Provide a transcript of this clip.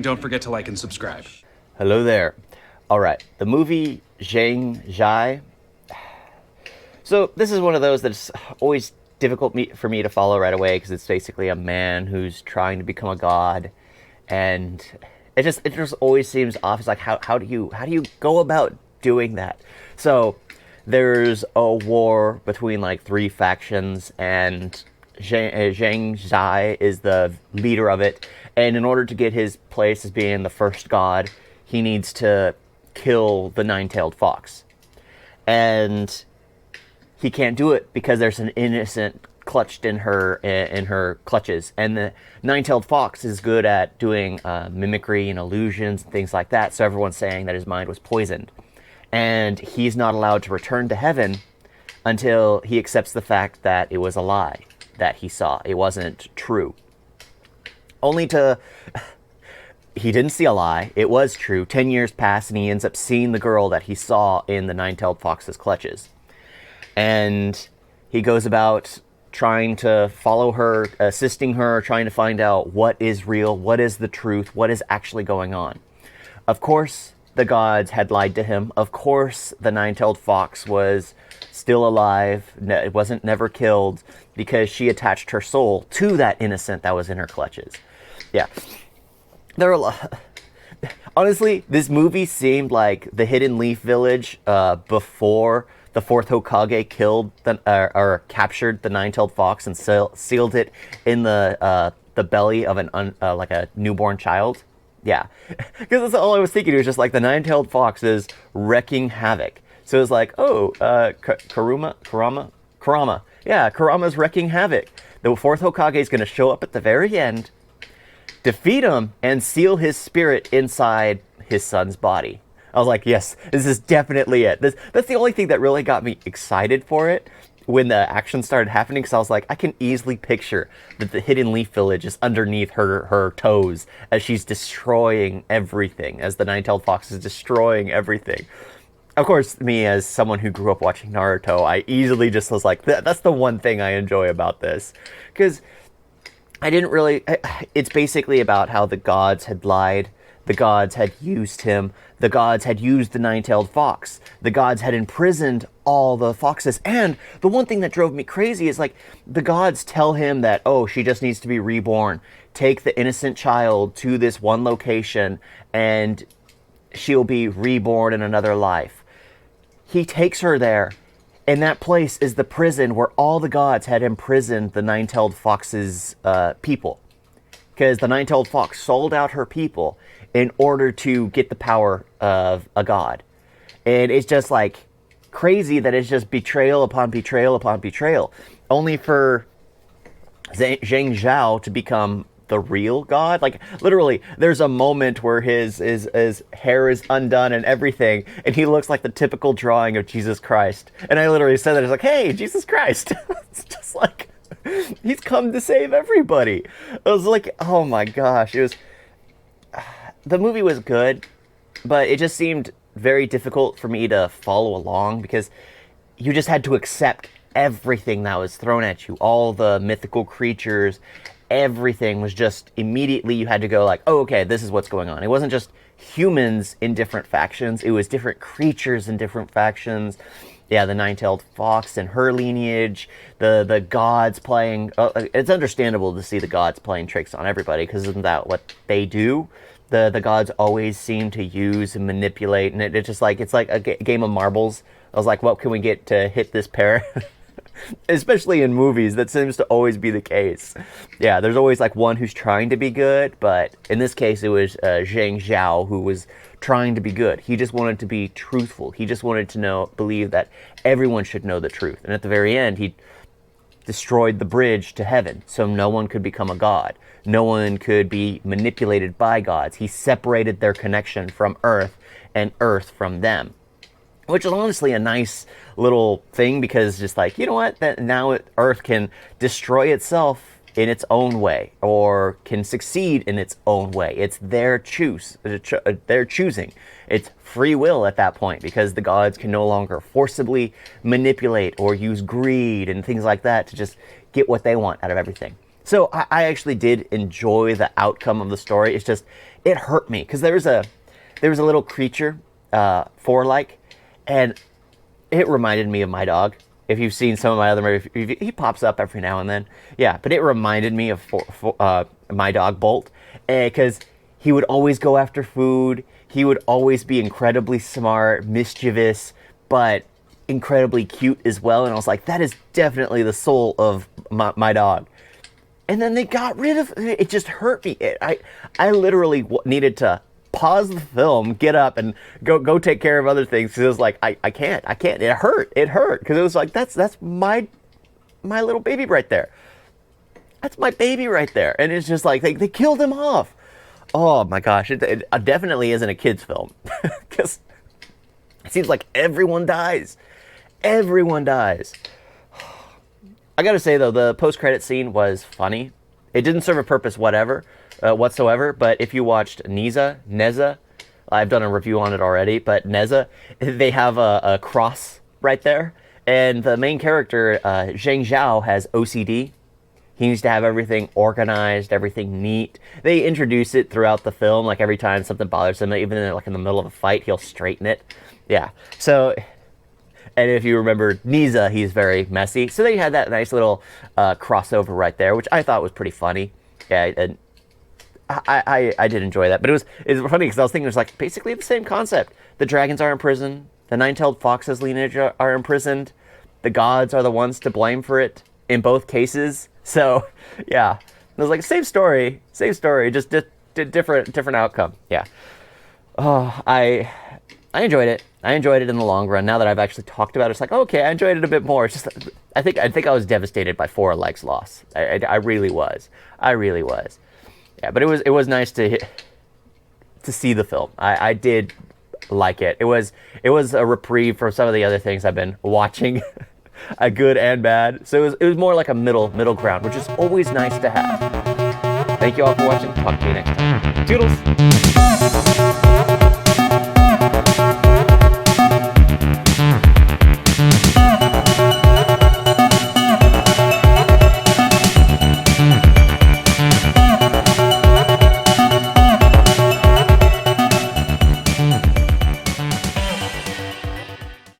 don't forget to like and subscribe. Hello there. All right, the movie Jiang Ziya. So this is one of those that's always difficult for me to follow right away because it's basically a man who's trying to become a god, and it just always seems off. It's like how do you go about doing that? So there's a war between like three factions, and Jiang Ziya is the leader of it. And in order to get his place as being the first god, he needs to kill the nine-tailed fox. And he can't do it because there's an innocent clutched in her clutches. And the nine-tailed fox is good at doing mimicry and illusions and things like that. So everyone's saying that his mind was poisoned. And he's not allowed to return to heaven until he accepts the fact that it was a lie that he saw. It wasn't true. He didn't see a lie. It was true. 10 years pass and he ends up seeing the girl that he saw in the nine-tailed fox's clutches. And he goes about trying to follow her, assisting her, trying to find out what is real, what is the truth, what is actually going on. Of course, the gods had lied to him. Of course, the nine-tailed fox was still alive. It wasn't never killed because she attached her soul to that innocent that was in her clutches. Yeah. There are a lot. Honestly, this movie seemed like the Hidden Leaf Village before the fourth Hokage killed or captured the nine-tailed fox and sealed it in the belly of like a newborn child. Yeah, because that's all I was thinking. It was just like the nine-tailed fox is wrecking havoc. So it was like, oh, Kurama. Yeah, Kurama's wrecking havoc. The fourth Hokage is going to show up at the very end, defeat him, and seal his spirit inside his son's body. I was like, yes, this is definitely it. That's the only thing that really got me excited for it when the action started happening, because I was like, I can easily picture that the Hidden Leaf Village is underneath her toes as she's destroying everything, as the nine-tailed fox is destroying everything. Of course, me as someone who grew up watching Naruto, I easily just was like, that's the one thing I enjoy about this. Because it's basically about how the gods had lied, the gods had used him, the gods had used the nine-tailed fox, the gods had imprisoned all the foxes. And the one thing that drove me crazy is like the gods tell him that, oh, she just needs to be reborn. Take the innocent child to this one location and she'll be reborn in another life. He takes her there, and that place is the prison where all the gods had imprisoned the nine-tailed fox's people. Because the nine-tailed fox sold out her people in order to get the power of a god. And it's just like crazy that it's just betrayal upon betrayal upon betrayal. Only for Jiang Ziya to become the real god. Like literally, there's a moment where his hair is undone and everything, and he looks like the typical drawing of Jesus Christ. And I literally said that, it's like, hey, Jesus Christ. It's just like, he's come to save everybody. I was like, oh my gosh. The movie was good, but it just seemed very difficult for me to follow along because you just had to accept everything that was thrown at you. All the mythical creatures, everything was just immediately you had to go like, oh, okay, this is what's going on. It wasn't just humans in different factions. It was different creatures in different factions. Yeah, the nine-tailed fox and her lineage, the gods playing. It's understandable to see the gods playing tricks on everybody because isn't that what they do? The gods always seem to use and manipulate, and it's just like, it's like a game of marbles. I was like, what can we get to hit this pair? Especially in movies, that seems to always be the case. Yeah, there's always like one who's trying to be good, but in this case it was Jiang Ziya who was trying to be good. He just wanted to be truthful. He just wanted to believe that everyone should know the truth. And at the very end, he destroyed the bridge to heaven, so no one could become a god. No one could be manipulated by gods. He separated their connection from Earth and Earth from them. Which is honestly a nice little thing because just like, you know what, that now Earth can destroy itself in its own way or can succeed in its own way. It's their choosing. It's free will at that point because the gods can no longer forcibly manipulate or use greed and things like that to just get what they want out of everything. So I actually did enjoy the outcome of the story. It's just, it hurt me because there was a little creature, four-like, and it reminded me of my dog. If you've seen some of my other movies, he pops up every now and then. Yeah, but it reminded me of my dog, Bolt, because he would always go after food. He would always be incredibly smart, mischievous, but incredibly cute as well. And I was like, that is definitely the soul of my dog. And then they got rid of it. It just hurt me. I literally needed to pause the film, get up, and go take care of other things. Because it was like, I can't. It hurt. Because it was like, that's my little baby right there. That's my baby right there. And it's just like, they killed him off. Oh my gosh. It definitely isn't a kid's film. Because it seems like everyone dies. Everyone dies. I gotta say though, the post-credit scene was funny. It didn't serve a purpose whatsoever, but if you watched Neza, I've done a review on it already, but Neza, they have a cross right there, and the main character, Jiang Ziya, has OCD. He needs to have everything organized, everything neat. They introduce it throughout the film, like every time something bothers him, even in the middle of a fight, he'll straighten it. Yeah, so... And if you remember Neza, he's very messy. So they had that nice little crossover right there, which I thought was pretty funny. Yeah, and I did enjoy that. But it was funny because I was thinking it was like basically the same concept. The dragons are in prison. The nine-tailed fox's lineage are imprisoned. The gods are the ones to blame for it in both cases. So, yeah. It was like same story, just different outcome. Yeah. Oh, I enjoyed it. I enjoyed it in the long run. Now that I've actually talked about it, it's like, okay, I enjoyed it a bit more. It's just, I think I was devastated by Four Legs' loss. I really was. Yeah, but it was nice to see the film. I did like it. It was a reprieve from some of the other things I've been watching, a good and bad. So it was more like a middle ground, which is always nice to have. Thank you all for watching. Talk to you next time. Toodles.